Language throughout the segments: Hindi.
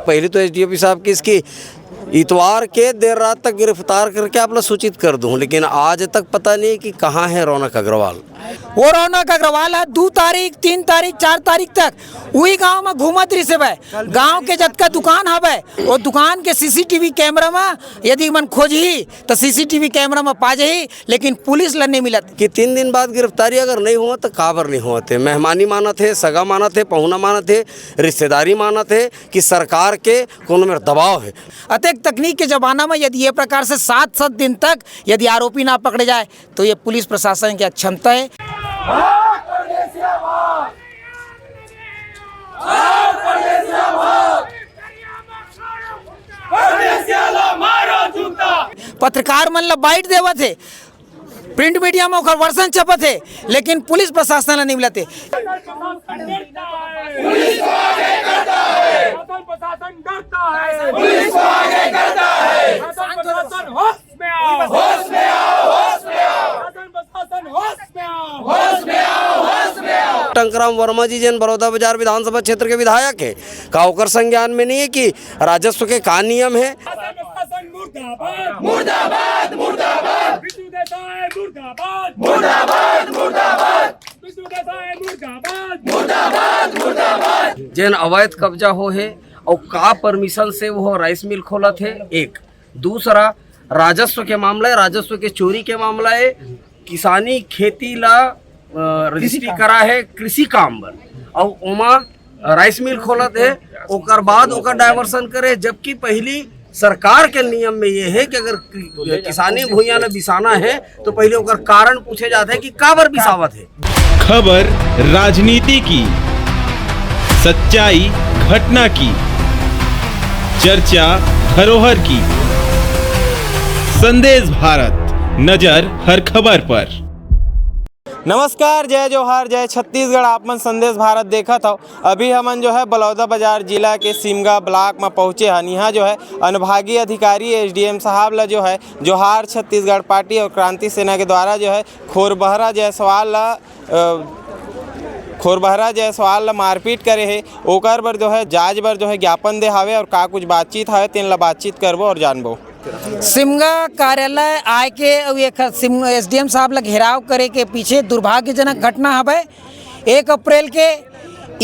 पहले तो एसडीओपी साहब की इसकी इतवार के देर रात तक गिरफ्तार करके आपने सूचित कर दूं, लेकिन आज तक पता नहीं कि कहाँ है रौनक अग्रवाल। वो रौनक अग्रवाल है 2 तारीख 3 तारीख 4 तारीख तक वही गांव में घूमत रही से गांव के जतका दुकान हवे वो दुकान के सीसीटीवी कैमरा में यदि मन खोजही तो सीसीटीवी कैमरा में पा जाही, लेकिन पुलिस ला नहीं मिलत। कि 3 दिन बाद गिरफ्तारी अगर नहीं हुआ तो काबर नहीं हुआ थे? मेहमानी माना थे, सगा माना थे, पहुना माना थे, रिश्तेदारी माना थे कि सरकार के कोनो में दबाव है। अतः तकनीक के जमाना में यदि ये प्रकार से 7-7 दिन तक यदि आरोपी ना पकड़े जाए तो ये पुलिस प्रशासन की अक्षमता है। पत्रकार मन ला बाइट देवत है, प्रिंट मीडिया में ओकर वर्षन छपत है, लेकिन पुलिस प्रशासन ला नहीं मिलते। टंकराम वर्मा जी जन बड़ौदा बाजार विधानसभा क्षेत्र के विधायक है, का ओकर संज्ञान में नहीं है कि राजस्व के का नियम है? मुर्दाबाद मुर्दाबाद बिजू देसाई मुर्दाबाद मुर्दाबाद मुर्दाबाद बिजू देसाई मुर्दाबाद मुर्दाबाद मुर्दाबाद। जन अवैध कब्जा हो है और का परमिशन से वो राइस मिल खोला थे। एक दूसरा राजस्व के मामला है, राजस्व के चोरी के मामला है, किसानी खेती ला रजिस्ट्री करा है कृषि काम बर और ओमा राइस मिल खोला थे, ओकर बाद ओकर डायवर्सन करे। जबकि पहली सरकार के नियम में ये है कि अगर किसानी भूया में बिसाना है तो पहले ओकर कारण पूछे जाते हैं कि काबर बिसावत है। खबर राजनीति की, सच्चाई घटना की, चर्चा धरोहर की। संदेश भारत, नजर हर खबर पर। नमस्कार, जय जोहार, जय छत्तीसगढ़। आप मन संदेश भारत देखा था। अभी हमन जो है बलौदा बाजार जिला के सिमगा ब्लॉक में पहुँचे हन। यहाँ जो है अनुभागीय अधिकारी एसडीएम साहब ला जो है जोहार छत्तीसगढ़ पार्टी और क्रांति सेना के द्वारा जो है खोरबहरा जायसवाल ला मारपीट करे है, ओकर बर जो है जांच बर जो है ज्ञापन दे हावे और का कुछ बातचीत है तेन ला बातचीत करबो और जानबो। सिमगा कार्यालय आए के एक एसडीएम साहब ला घेराव करे के पीछे दुर्भाग्यजनक घटना हवे। 1 अप्रैल के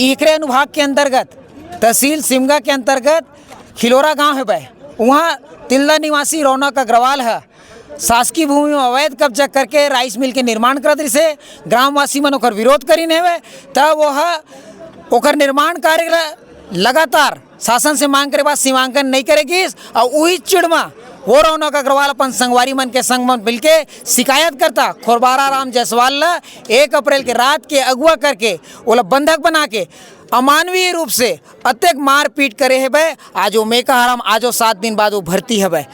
इकरे अनुभाग के अंतर्गत तहसील सिमगा के अंतर्गत खिलोरा गांव है, वहाँ तिल्दा निवासी रौनक अग्रवाल है शासकीय भूमि में अवैध कब्जा करके राइस मिल के निर्माण करत रही से ग्रामवासी मन ओकर विरोध करीन है। तब वह ओकर निर्माण कार्य लगातार शासन से मांग करे बाद सीमांकन नहीं करेगी और वही चिड़ में वो रौनक अग्रवाल अपन संगवारी मन के संग में मिलके शिकायत करता खोरबहरा राम जायसवाल ला 1 अप्रैल के रात के अगुआ करके ओला बंधक बना के अमानवीय रूप से अत्यक मार पीट करे है। आज वो मेका हराम आज 7 दिन बाद वो भर्ती है।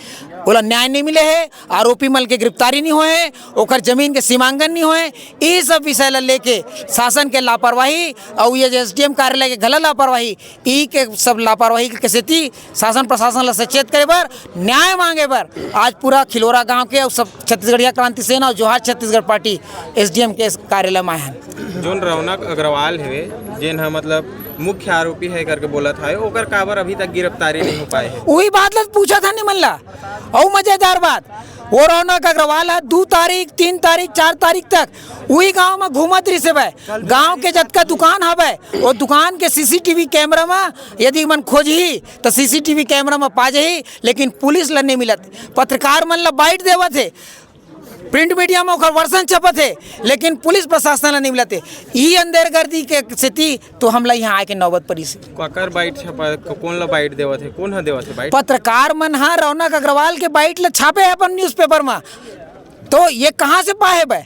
बोला न्याय नहीं मिले है, आरोपी मल के गिरफ्तारी नहीं होए, ओकर जमीन के सीमांकन नहीं होए। ये सब विषय ला लेके शासन के लापरवाही और ये एसडीएम कार्यालय के गलत लापरवाही, ई के सब लापरवाही के सेती शासन प्रशासन ला सचेत करे बर न्याय मांगे बर आज पूरा खिलोरा गांव के और सब छत्तीसगढ़िया क्रांति सेना और जोहार छत्तीसगढ़ पार्टी एसडीएम के कार्यालय में आए। जोन रौनक अग्रवाल है जिन मतलब मुख्य आरोपी है करके बोला था, ओकर काबर अभी तक गिरफ्तारी नहीं हो पाए है। वही बात ला पूछा था नहीं मनला। और मजेदार बात वो रौनक अग्रवाल है 2 तारीख 3 तारीख 4 तारीख तक वही गांव में घूमत रही से गांव के जतका दुकान हवे वो दुकान के सीसीटीवी कैमरा में यदि मन खोजही तो सीसीटीवी कैमरा में पा जाही, लेकिन पुलिस ला नहीं मिलत। पत्रकार मन ला बाइट देवत है, प्रिंट मीडिया में ओकर वर्षन छपत है, लेकिन पुलिस प्रशासन ला नहीं मिलते। ई अंदरगर्दी के स्थिति तो हमला यहाँ आके नौबत पड़ी से। ककर बाइट छपा, कौन ला बाइट देवत है, कौन हा देवत है बाइट? पत्रकार मन हा रौनक अग्रवाल के बाइट ला छापे है अपन न्यूज़पेपर में। तो ये कहाँ से पाए बे?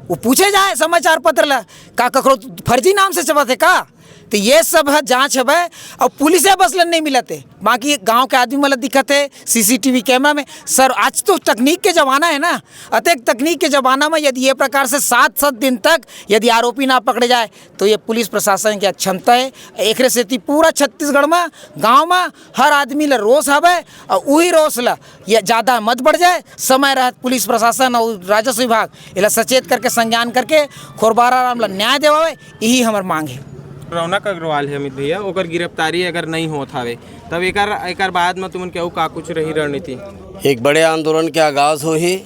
वो पूछे जाए समाचार पत्र ला का ककरो फर्जी नाम से छपत है का? तो ये सब है जांच है और पुलिस बस ला नहीं मिलते। बाकी गांव के आदमी मतलब दिक्कत है सीसीटीवी कैमरा में। सर आज तो तकनीक के ज़माना है ना, अतः तकनीक के ज़माना में यदि ये प्रकार से 7-7 दिन तक यदि आरोपी ना पकड़े जाए तो ये पुलिस प्रशासन की अक्षमता है। एक से पूरा छत्तीसगढ़ में गांव में हर आदमी ला रोष हवे और वही रोष ला ये ज़्यादा मत बढ़ जाए। समय रहत पुलिस प्रशासन और राजस्व विभाग इला सचेत करके संज्ञान करके खोरबहरा राम ला न्याय देवावे, यही हमार मांग है। रौनक अग्रवाल है अमित भैया, ओकर गिरफ्तारी अगर नहीं होत हवे तब एकर बाद में तुमन के का कुछ रही रणनीति? एक बड़े आंदोलन के आगाज़ हो ही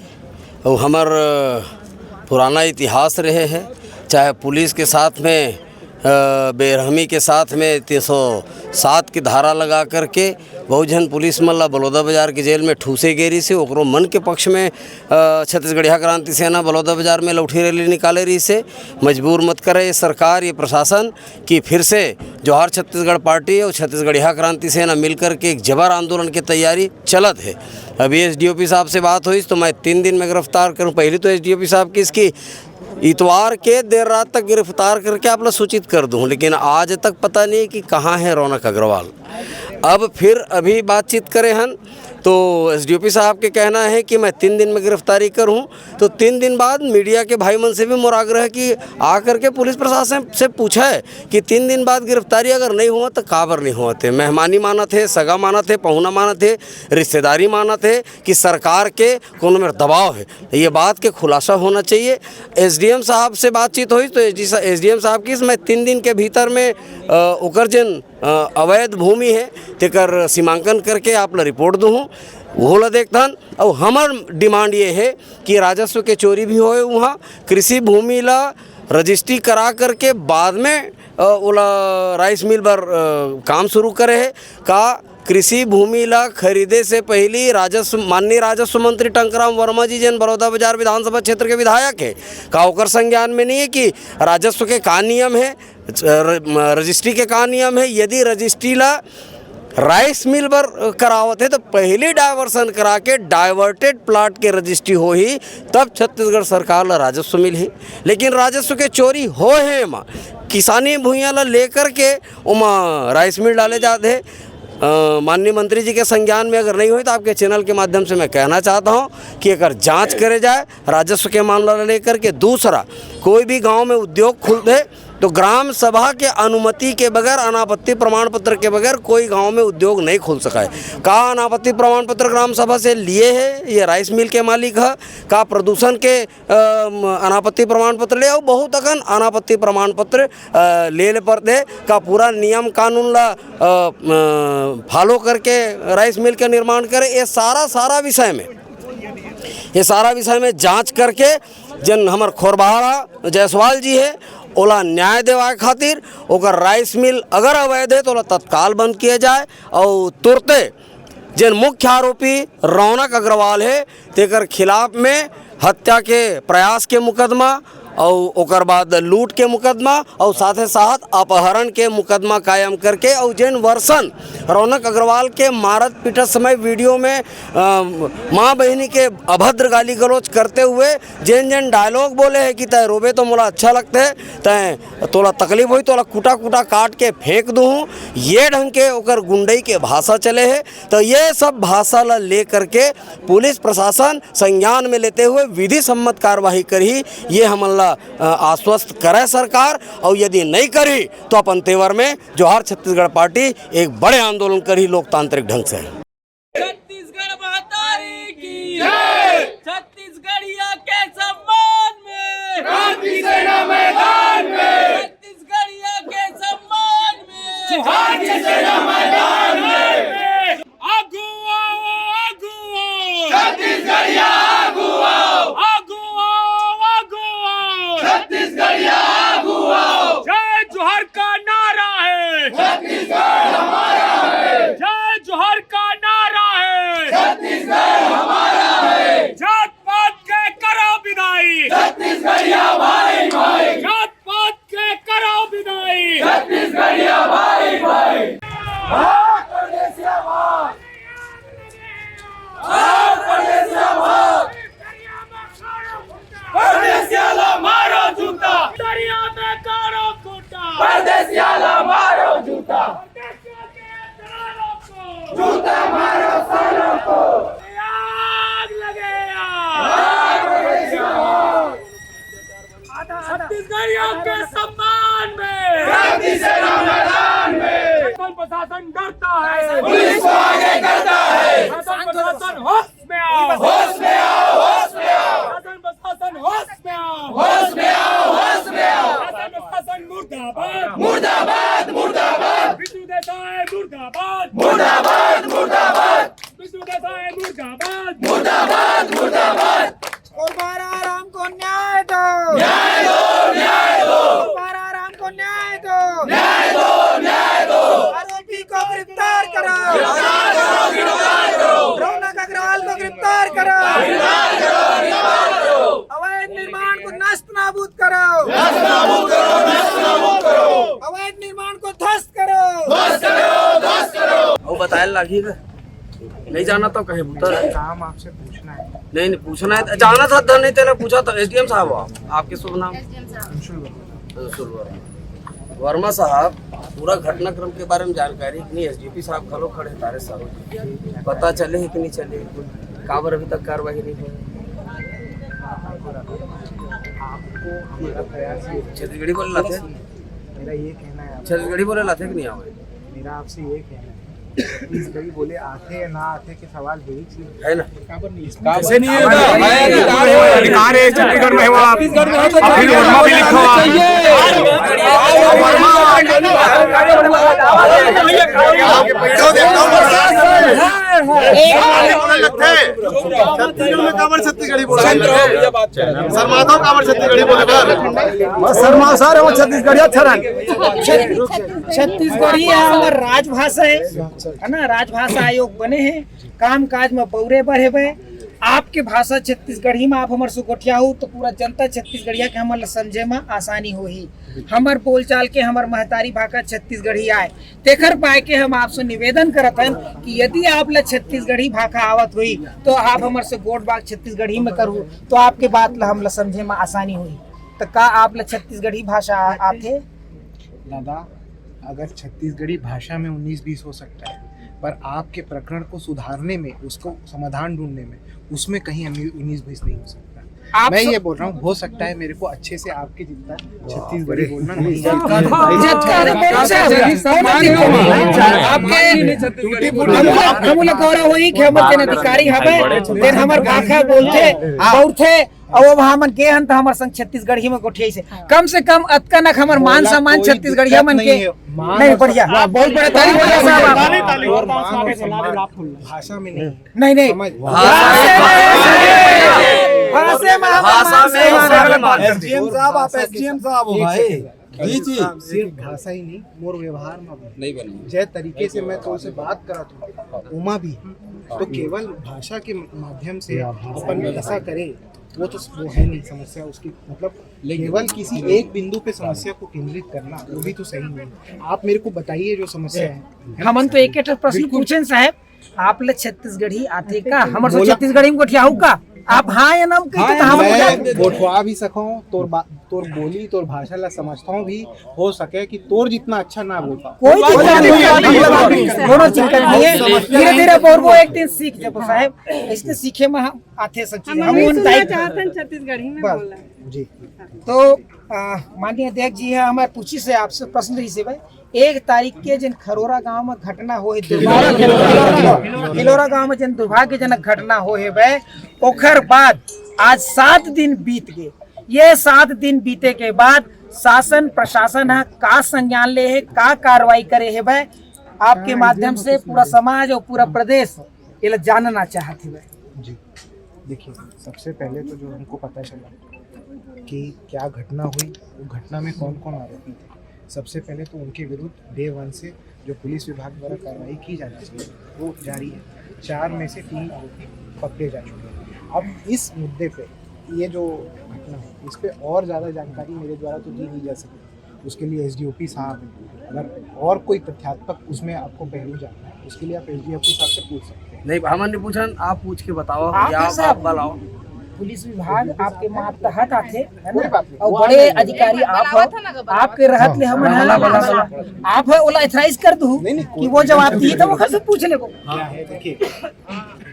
और हमार पुराना इतिहास रहे है, चाहे पुलिस के साथ में बेरहमी के साथ में 307 की धारा लगा करके बहुजन पुलिस मल्ला बलौदा बाजार की जेल में ठूसे गेरी से ओकरो मन के पक्ष में छत्तीसगढ़िया क्रांति सेना बलौदा बाजार में लौठी रैली निकाले रही से मजबूर मत करे ये सरकार, ये प्रशासन कि फिर से जोहार छत्तीसगढ़ पार्टी और छत्तीसगढ़िया क्रांति सेना मिलकर के एक जबर आंदोलन की तैयारी चलत है। अभी एसडीओपी साहब से बात हुई तो मैं 3 दिन में गिरफ्तार करूँ। पहले तो एसडीओपी साहब की इसकी इतवार के देर रात तक गिरफ्तार करके आप लोग सूचित कर दूं, लेकिन आज तक पता नहीं कि कहाँ है रौनक अग्रवाल। अब फिर अभी बातचीत करें हम तो एसडीओपी साहब के कहना है कि मैं 3 दिन में गिरफ्तारी करूं, तो 3 दिन बाद मीडिया के भाई मन से भी मोर आग्रह कि आकर के पुलिस प्रशासन से पूछा है कि 3 दिन बाद गिरफ्तारी अगर नहीं हुआ तो काबर नहीं हुआ थे। मेहमानी माना थे, सगा माना थे, पहुना माना थे, रिश्तेदारी माना थे कि सरकार के कोनो में दबाव है, ये बात के खुलासा होना चाहिए। एसडीएम साहब से बातचीत हुई तो एसडीएम साहब की मैं 3 दिन के भीतर में ओकर जन अवैध भूमि है तेकर सीमांकन करके आप ला रिपोर्ट दूँ वो ला देखथन। और हमार डिमांड ये है कि राजस्व के चोरी भी होए, वहाँ कृषि भूमि ला रजिस्ट्री करा करके बाद में ओला राइस मिल पर काम शुरू करे है। का कृषि भूमि ला खरीदे से पहले माननीय राजस्व मंत्री टंकराम वर्मा जी जन बलौदा बाजार विधानसभा क्षेत्र के विधायक है, का ओकर संज्ञान में नहीं है कि राजस्व के का नियम है, रजिस्ट्री के का नियम है। यदि रजिस्ट्री ला राइस मिल पर करावत है तो पहले डाइवर्सन करा के डाइवर्टेड प्लाट के रजिस्ट्री हो ही तब छत्तीसगढ़ सरकार ला राजस्व मिल ही। लेकिन राजस्व के चोरी हो है माँ किसानी भूइयाँ ला लेकर के उमा राइस मिल डाले जाते हैं। माननीय मंत्री जी के संज्ञान में अगर नहीं हुई तो आपके चैनल के माध्यम से मैं कहना चाहता हूं कि अगर जांच करे जाए राजस्व के मामला लेकर के। दूसरा, कोई भी गांव में उद्योग खुलते तो ग्राम सभा के अनुमति के बगैर, अनापत्ति प्रमाण पत्र के बगैर कोई गांव में उद्योग नहीं खुल सका है। का अनापत्ति प्रमाण पत्र ग्राम सभा से लिए है, ये राइस मिल के मालिक है, का प्रदूषण के अनापत्ति प्रमाण पत्र ले और बहुत अगन अनापत्ति प्रमाण पत्र ले पड़ते का पूरा नियम कानून ला फॉलो करके राइस मिल का निर्माण करे। ये सारा विषय में जांच करके जन हमार खोरबहाड़ा जायसवाल जी है ओला न्याय देवाए खातिर ओकर राइस मिल अगर अवैध है तो ओला तत्काल बंद किया जाए और तुरते जन मुख्य आरोपी रौनक अग्रवाल है तेकर खिलाफ में हत्या के प्रयास के मुकदमा और ओकर बाद लूट के मुकदमा और साथ ही साथ अपहरण के मुकदमा कायम करके और जन वर्षन रौनक अग्रवाल के मारत पीटत समय वीडियो में माँ बहनी के अभद्र गाली गलौज करते हुए जन डायलॉग बोले है कि तय रोबे तो मोला अच्छा लगते है, तय तोला तकलीफ हुई तोला कूटा काट के फेंक दूँ, ये ढंग के ओकर गुंडई के भाषा चले है। तो ये सब भाषा ला ले करके पुलिस प्रशासन संज्ञान में लेते हुए विधि सम्मत कार्रवाई करी, ये हमला आश्वस्त करे सरकार। और यदि नहीं करी तो अपन तेवर में जोहार छत्तीसगढ़ पार्टी एक बड़े आंदोलन करी लोकतांत्रिक ढंग से। छत्तीसगढ़ महतारी की जय, छत्तीसगढ़िया के सम्मान में क्रांति सेना मैदान में, छत्तीसगढ़िया के सम्मान में क्रांति सेना मैदान में। आगू आओ छत्तीसगढ़िया, आगू आओ छत्तीसगढ़िया, आगू आओ। जय जोहर का नारा है, छत्तीसगढ़ हमारा है। जय जोहर का नारा है, छत्तीसगढ़ हमारा है। जात पात के करो विदाई, छत्तीसगढ़िया भाई भाई। जात पात के करो विदाई, छत्तीसगढ़िया भाई भाई। भाग परदेसिया भाग, भाग परदेसिया भाग, परदेसियाला मारो जूता, दरिया में कारो कूटा, परदेसियाला मारो जूता, जूता मारो सालों को, आग लगे छत्तीसगढ़ियों के सम्मान में क्रांति सेना मैदान में। प्रशासन डरता है, पुलिस को आगे करता है। प्रशासन होश में आओ, होश में आओ, होश में आओ। प्रशासन होश में आओ, होश में आओ, होश में आओ। प्रशासन मुर्दाबाद, मुर्दाबाद। को न्याय दो, न्याय दो, न्याय दो। दोबारा राम को न्याय दो, न्याय दो, न्याय दो। आरोपी को गिरफ्तार करो, गिरफ्तार करो, गिरफ्तार करो। रौनक अग्रवाल को गिरफ्तार करो, गिरफ्तार करो, गिरफ्तार करो। अवैध निर्माण को नष्ट नाबूद करो, नष्ट नाबूद करो, नष्ट नाबूद करो। अवैध निर्माण को ध्वस्त करो, ध्वस्त करो, ध्वस्त करो। वो बताए लागी नहीं जाना तो कहे पुत्र काम आपसे पूछना है। नहीं पूछना है, जाना था धन नहीं तेने पूछा तो एसडीएम साहब आपके शुभ नाम? अंशुल वर्मा। वर्मा साहब, पूरा घटनाक्रम के बारे में जानकारी कि नहीं? एसडीपी साहब खलो खड़े तारे साहब, पता चले है कि नहीं चले? काबर अभी तक कार्रवाई नहीं हुई? छत्तीसगढ़ी बोले लाते, मेरा ये कहना है, छत्तीसगढ़ी बोले लाते कि नहीं आवे? मेरा आपसे ये कहना है, छत्तीसगढ़ी बोले आते या ना आते के सवाल है ही चीज है ना? कैसे नहीं होगा? अधिकार है छत्तीसगढ़ में, वो छत्तीसगढ़ में फिर वर्मा भी लिखा हुआ छत्तीसगढ़ी बोला शर्मा तो काबर छत्तीसगढ़ी बोले शर्मा सर वो छत्तीसगढ़ी अच्छा छत्तीसगढ़ी हमार राजभाषा है ना। राजभाषा आयोग बने हैं, काम काज में पौरे बढ़े हुए। आपके भाषा छत्तीसगढ़ी में आप हमारे से गोठिया हो तो पूरा जनता छत्तीसगढ़िया के हमारे समझे में आसानी हो ही। हमार बोलचाल के हमार महतारी भाषा छत्तीसगढ़ी आए तेखर पाए के हम आपसे निवेदन करत हैं कि यदि आप ला छत्तीसगढ़ी भाषा आवत हुई तो आप हमारे से गोट बात छत्तीसगढ़ी में करू तो आपके बात ला हम ला समझे में आसानी हुई। तो का आप ला छत्तीसगढ़ी भाषा आते? दादा, अगर छत्तीसगढ़ी भाषा में 19-20 हो सकता है, पर आपके प्रकरण को सुधारने में, उसको समाधान ढूंढने में, उसमें कहीं 19-20 नहीं हो सकता। मैं ये बोल रहा हूँ, हो सकता है मेरे को अच्छे से आपके जितना छत्तीसगढ़ी बोलना नहीं अधिकारी हमें हमार भाषा बोलते बोलते और वहाँ मन के हन हमार संग छत्तीसगढ़ी में गोठिया से कम अतका नक हमार मान सम्मान छत्तीसगढ़िया मन के नहीं बढ़िया, बहुत बड़ा तारीफ हो साहब। भाषा में नहीं, नहीं एसडीएम साहब, आप एसडीएम साहब हो भाई। जी जी, सिर्फ भाषा ही नहीं, मोर व्यवहार में नहीं बने जय तरीके से मैं तो उसे बात करत हूँ उमा भी, तो केवल भाषा के माध्यम से अपन ऐसा करें वो तो वो है नहीं समस्या उसकी, मतलब केवल किसी एक बिंदु पे समस्या को केंद्रित करना वो भी तो सही नहीं। आप मेरे को बताइए जो समस्या है। हम तो एक प्रश्न पूछे साहब, आप ले छत्तीसगढ़ी आते का? हमारे से छत्तीसगढ़ी में गोठिया का आप हाँ या ना कहते तो हम गोठवा भी सकूं, तोर बोली तोर भाषा ला समझता हूँ भी, हो सके कि तोर जितना अच्छा ना बोल पाऊं, कोई दिक्कत नहीं है। धीरे धीरे वो एक दिन सीख जाओ साहब, इसने सीखे में हम आते सब चीजें हम छत्तीसगढ़ी में बोला जी। तो माननीय अध्यक्ष जी है, हमारे पूछी से आपसे प्रश्न रही से भाई, 1 तारीख के जन खरोरा गांव में घटना हो खिलोरा गांव में जन दुर्भाग्यजनक घटना हो है, ओखर बाद आज 7 दिन बीत गए। ये 7 दिन बीते के बाद शासन प्रशासन है का संज्ञान ले है, का कार्रवाई करे है भाई, आपके माध्यम से पूरा समाज और पूरा प्रदेश ये जानना चाहते हैं जी। देखिए, सबसे पहले तो जो हमको पता चला कि क्या घटना हुई, वो घटना में कौन कौन आरोपी थे, सबसे पहले तो उनके विरुद्ध डे 1 से जो पुलिस विभाग द्वारा कार्रवाई की जानी चाहिए वो जारी है। 4 में से 3 आरोपी पकड़े जा चुके हैं। अब इस मुद्दे पे ये जो घटना है इस पे और ज़्यादा जानकारी मेरे द्वारा तो दी नहीं जा सकती, उसके लिए एसडीओपी साहब हैं। अगर और कोई तथ्यात्मक उसमें आपको पहलू जानना है उसके लिए आप एसडीओपी साहब से पूछ सकते हैं। नहीं, हमने पूछा, आप पूछ के बताओ, आप बताओ। पुलिस विभाग आपके मातहत आते है ना, और बड़े अधिकारी आप हो, आपके रहत ले हम आप है ओला एथराइज कर दूं कि वो जवाब दिए तो वो घर से पूछ ले। क्या है, देखिए,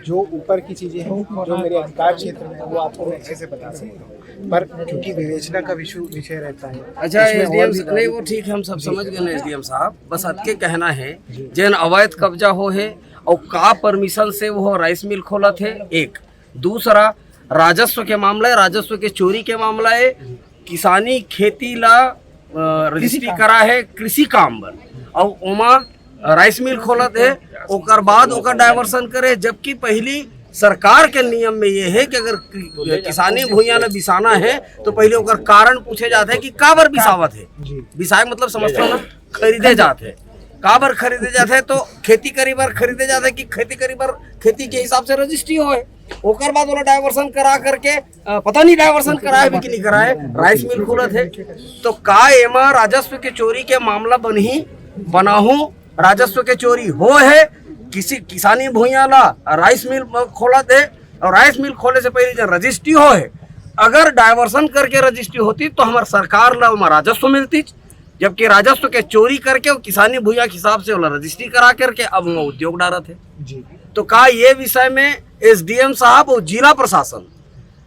जो ऊपर की चीजें हैं जो मेरे अधिकार क्षेत्र में वो आपको मैं अच्छे से बता सकता हूँ, पर क्योंकि विवेचना का विषय रहता है। अच्छा, एसडीएम नहीं, वो ठीक है, हम सब समझ गए ना एसडीएम साहब, बस अतके कहना है जन अवैध कब्जा हो है और का परमिशन से वो राइस मिल खोला थे। एक दूसरा राजस्व के मामला है, राजस्व के चोरी के मामला है, किसानी खेती ला रजिस्ट्री करा है कृषि काम बर, और ओमा राइस मिल खोलत है, ओकर बाद ओकर डायवर्सन करे, जबकि पहली सरकार के नियम में ये है कि अगर किसानी भूया में बिसाना है तो पहले ओकर कारण पूछे जाते हैं कि काबर बिसावत है। बिसाए मतलब समझते हो ना, खरीदे जाते हैं। काबर खरीदे जाते हैं तो खेती करी बार खरीदे जाते हैं कि खेती करी बार खेती के हिसाब से रजिस्ट्री हो है। ओकर बाद वाला डाइवर्सन करा करके पता नहीं डाइवर्सन कराए भी कि नहीं कराए, राइस मिल खुलत है। तो का एमा राजस्व के चोरी के मामला बनाहू राजस्व के चोरी हो है। किसी किसानी भूया ला राइस मिल खोलत है और राइस मिल खोले से पहले जब रजिस्ट्री हो है, अगर डाइवर्सन करके रजिस्ट्री होती तो हमारे सरकार ला वहाँ राजस्व मिलती, जबकि राजस्व के चोरी करके और किसानी भूया के हिसाब से वाला रजिस्ट्री करा करके अब वो उद्योग डाला थे। तो का ये विषय में SDM साहब और जिला प्रशासन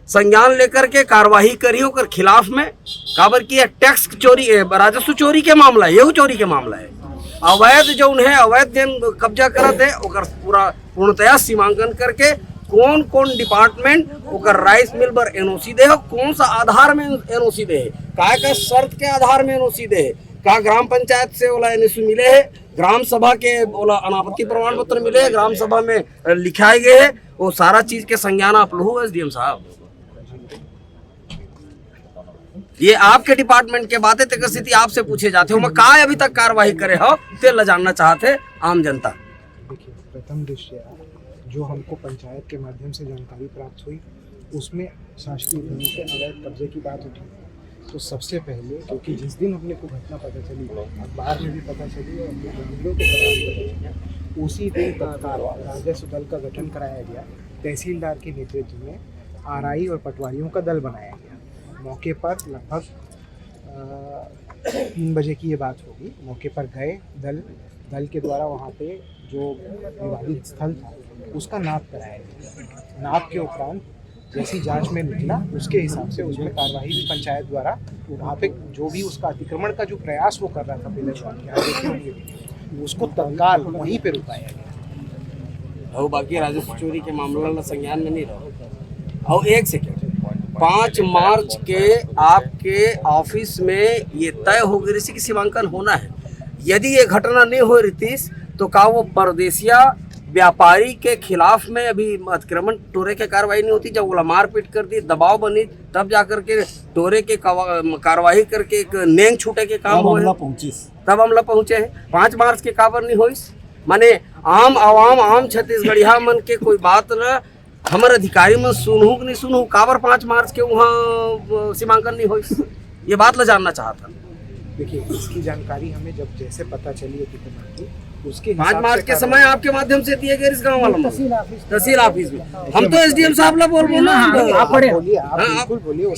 संज्ञान लेकर के कार्यवाही करी ओकर खिलाफ में। काबर की टैक्स चोरी राजस्व चोरी के मामला है, यही चोरी के मामला है। अवैध जो है अवैध जन कब्जा करत है ओकर पूरा पूर्णतया सीमांकन करके कौन कौन डिपार्टमेंट ओकर राइस मिल पर NOC दे हो, कौन सा आधार में NOC दे है, का शर्त के आधार में NOC दे है, का ग्राम पंचायत से ओला NOC मिले है, ग्राम सभा के ओला अनापत्ति प्रमाण पत्र मिले है, ग्राम सभा में लिखाए गए है, वो सारा चीज के संज्ञान आप लो SDM साहब। ये आपके डिपार्टमेंट के बातें तक स्थिति आपसे पूछे जाते हो, मैं का अभी तक कार्रवाई करे हो तेल जानना चाहते आम जनता। देखिए, प्रथम दृष्टया जो हमको पंचायत के माध्यम से जानकारी प्राप्त हुई उसमें शासकीय भूमि के अवैध कब्जे की बात उठी। तो सबसे पहले, क्योंकि जिस दिन अपने को घटना पता चली, अखबार में भी पता चली और अपने बंधुओं के द्वारा भी पता चला, उसी दिन तत्काल राजस्व दल का गठन कराया गया। तहसीलदार के नेतृत्व में RI और पटवारियों का दल बनाया गया। मौके पर लगभग 3 बजे की ये बात होगी। मौके पर गए दल के द्वारा वहाँ पे जो विवादित स्थल था उसका नाप कराया गया। नाप के उपरांत जैसी जांच में निकला उसके हिसाब से उसमें कार्रवाई भी पंचायत द्वारा वहाँ पे जो भी उसका अतिक्रमण का जो प्रयास वो कर रहा था पहले उसको तत्काल वहीं पे रुकाया गया। और बाकी राजस्व चोरी के मामला संज्ञान में नहीं रहा। और एक सेकेंड, 5 मार्च के आपके ऑफिस में ये तय हो गई कि सीमांकन होना है। यदि ये घटना नहीं हो रही तो का वो परदेसिया व्यापारी के खिलाफ में अभी अतिक्रमण टोरे के कार्रवाई नहीं होती? जब वो मारपीट कर दी, दबाव बनी, तब जाकर के टोरे के कार्रवाई करके एक नेंग छूटे के काम हुए, तब हमला पहुंचे हैं। 5 मार्च के काबर नहीं हुई? माने आम आवाम आम छत्तीसगढ़िया मन के कोई बात न हमारे अधिकारी में सुनू कि नहीं सुनू, काबर 5 मार्च के वहाँ सीमांकन नहीं हुई, ये बात ला जानना चाहता। देखिए, इसकी जानकारी हमें जब जैसे पता चली है उसके 5 मार्च के समय आपके माध्यम से दिए गए इस गाँव वालों में तहसील ऑफिस में। हम तो SDM साहब ला बोल ना,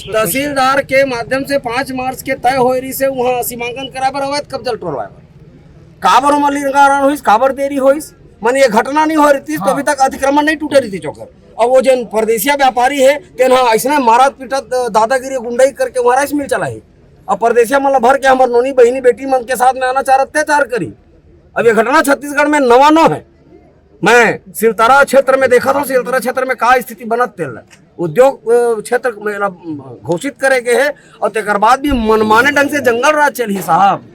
तहसीलदार के माध्यम से 5 मार्च के तय हो रही से वहाँ सीमांकन करा पर अवैध कब्जा टोरवाए काबर मलिंगारण हुई, काबर देरी हुई। माने ये घटना नहीं हो रही थी तो अभी तक अतिक्रमण नहीं टूटे रही थी चौकर। और वो जन परदेसिया व्यापारी है तेना ऐसा मारत पीटत दादागिरी गुंडाई करके वहाँ राइस मिल चला है और परदेसिया मतलब भर के हमारे नोनी बहनी बेटी मन के साथ में अनाचार अत्याचार करी। अब ये घटना छत्तीसगढ़ में नवा न है। मैं सिलतरा क्षेत्र में देखा था, सिलतरा क्षेत्र में का स्थिति बनत तेल उद्योग क्षेत्र में घोषित करे गए है और तेकर बाद भी मनमाने ढंग से जंगल राज चली साहब।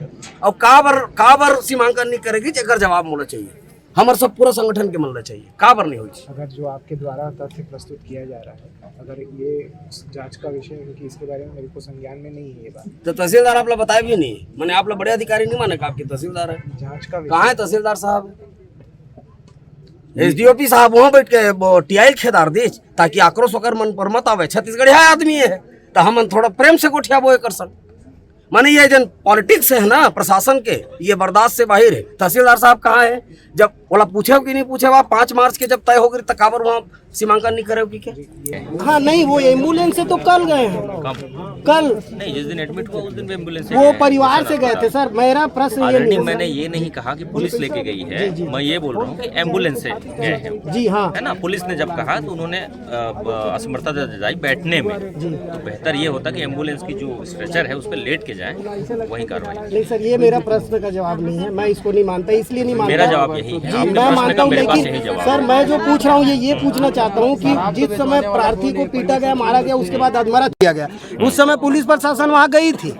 अब काबर सीमांकन नहीं करेगी, एकर जवाब मिलना चाहिए। हमारे सब पूरा संगठन के मिलना चाहिए, काबर नहीं होगी। अगर जो आपके द्वारा तथ्य प्रस्तुत किया जा रहा है, अगर ये जांच का विषय है कि इसके बारे में मेरे को संज्ञान में नहीं है ये बात, तो तहसीलदार आप लोग बताए भी नहीं। मैंने आप लोग बड़े अधिकारी नहीं माने, आपके तहसीलदार है। जांच का कहाँ है तहसीलदार साहब? SDOP साहब वहाँ बैठ के TIL खेदार दी ताकि आक्रोश होकर मन पर मत आवे। छत्तीसगढ़ है आदमी है तो हम थोड़ा प्रेम से गोठिया बोए कर सक। माने ये जन पॉलिटिक्स है ना प्रशासन के, ये बर्दाश्त से बाहर है। तहसीलदार साहब कहाँ है? जब बोला पूछे कि नहीं पूछे, वहाँ 5 मार्च के जब तय हो गई तकाबर वहाँ सीमांकन नहीं करे क्या? हाँ नहीं, वो एम्बुलेंस से तो कल गए हैं। कल नहीं, जिस दिन एडमिट हुआ उस दिन भी एम्बुलेंस से वो परिवार से गए थे सर। मेरा प्रश्न ये नहीं, मैंने ये नहीं कहा कि पुलिस लेके गई है, मैं ये बोल रहा हूँ कि एम्बुलेंस से गए हैं। जी हाँ, है ना। पुलिस ने जब कहा तो उन्होंने असमर्थता जताई बैठने में, तो बेहतर ये होता कि एम्बुलेंस की जो स्ट्रेचर है उस पर लेट के जाए, वही कार्रवाई। नहीं सर, ये मेरा प्रश्न का जवाब नहीं है, मैं इसको नहीं मानता, इसलिए नहीं मानता। मेरा जवाब यही है, जी मैं मानता हूँ, लेकिन सर मैं जो पूछ रहा हूँ ये पूछना चाहता हूँ कि जिस समय प्रार्थी को पीटा गया, मारा गया, उसके बाद अधमरा किया गया, उस समय पुलिस प्रशासन वहाँ गई थी।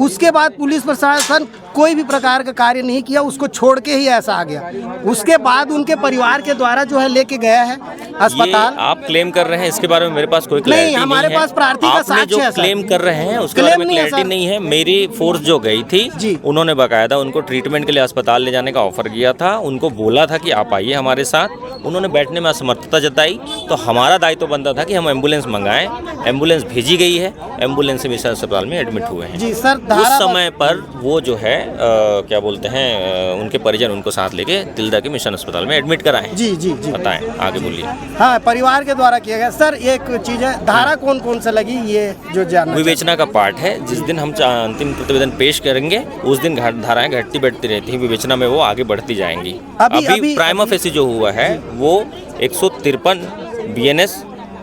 उसके बाद पुलिस प्रशासन कोई भी प्रकार का कार्य नहीं किया, उसको छोड़ के ही ऐसा आ गया। उसके बाद उनके परिवार के द्वारा जो है लेके गया है अस्पताल। ये आप क्लेम कर रहे हैं, इसके बारे में मेरे पास कोई नहीं, क्लैरिटी हमारे है। पास प्रार्थी का आपने साक्ष्य जो है सर। क्लेम कर रहे हैं उसके क्लेम बारे में नहीं है क्लैरिटी सर। नहीं है। मेरी फोर्स जो गई थी जी। उन्होंने बाकायदा उनको ट्रीटमेंट के लिए अस्पताल ले जाने का ऑफर किया था, उनको बोला था कि आप आइए हमारे साथ। उन्होंने बैठने में असमर्थता जताई, तो हमारा दायित्व बनता था कि हम एम्बुलेंस मंगाएं। एम्बुलेंस भेजी गई है, एम्बुलेंस से मिशन अस्पताल में एडमिट हुए हैं। जी सर, उस समय पर वो जो है क्या बोलते हैं उनके परिजन उनको साथ लेके तिल्दा के मिशन अस्पताल में एडमिट कराएं। जी जी जी बताएं, आगे बोलिए। हाँ, परिवार के द्वारा किया गया। सर एक चीज है, धारा कौन कौन सा लगी ये जो जानना विवेचना का पार्ट है। जिस दिन हम अंतिम प्रतिवेदन पेश करेंगे उस दिन धाराएं घटती बढ़ती रहती हैं, विवेचना में वो आगे बढ़ती जाएंगी। अभी प्राइमा फेसी जो हुआ है वो 153 BNS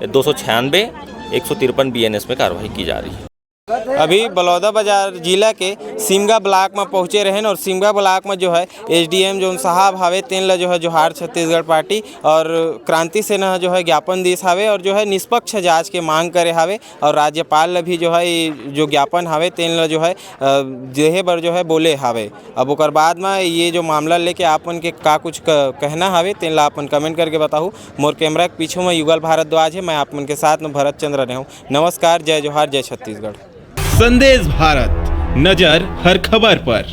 296 153 BNS में कार्रवाई की जा रही है। अभी बलौदाबाजार जिला के सिमगा ब्लॉक में पहुँचे रहे और सिमगा ब्लॉक में जो है SDM जो साहब हावे तेन ला जो है जोहार छत्तीसगढ़ पार्टी और क्रांति सेना जो है ज्ञापन दिस हावे और जो है निष्पक्ष जांच के मांग करे हावे और राज्यपाल ला भी जो है जो ज्ञापन हावे तेन ला जो है देहे बर जो है बोले हावे। अब ओकर बाद में ये जो मामला लेके आपन के का कुछ कहना हावे तेन ला अपन कमेंट करके बताऊँ। मोर कैमरा के पीछे में युगल भारद्वाज है, मैं आपन के साथ में भरत चंद्र रहा हूँ। नमस्कार, जय जोहार, जय छत्तीसगढ़। संदेश भारत, नजर हर खबर पर।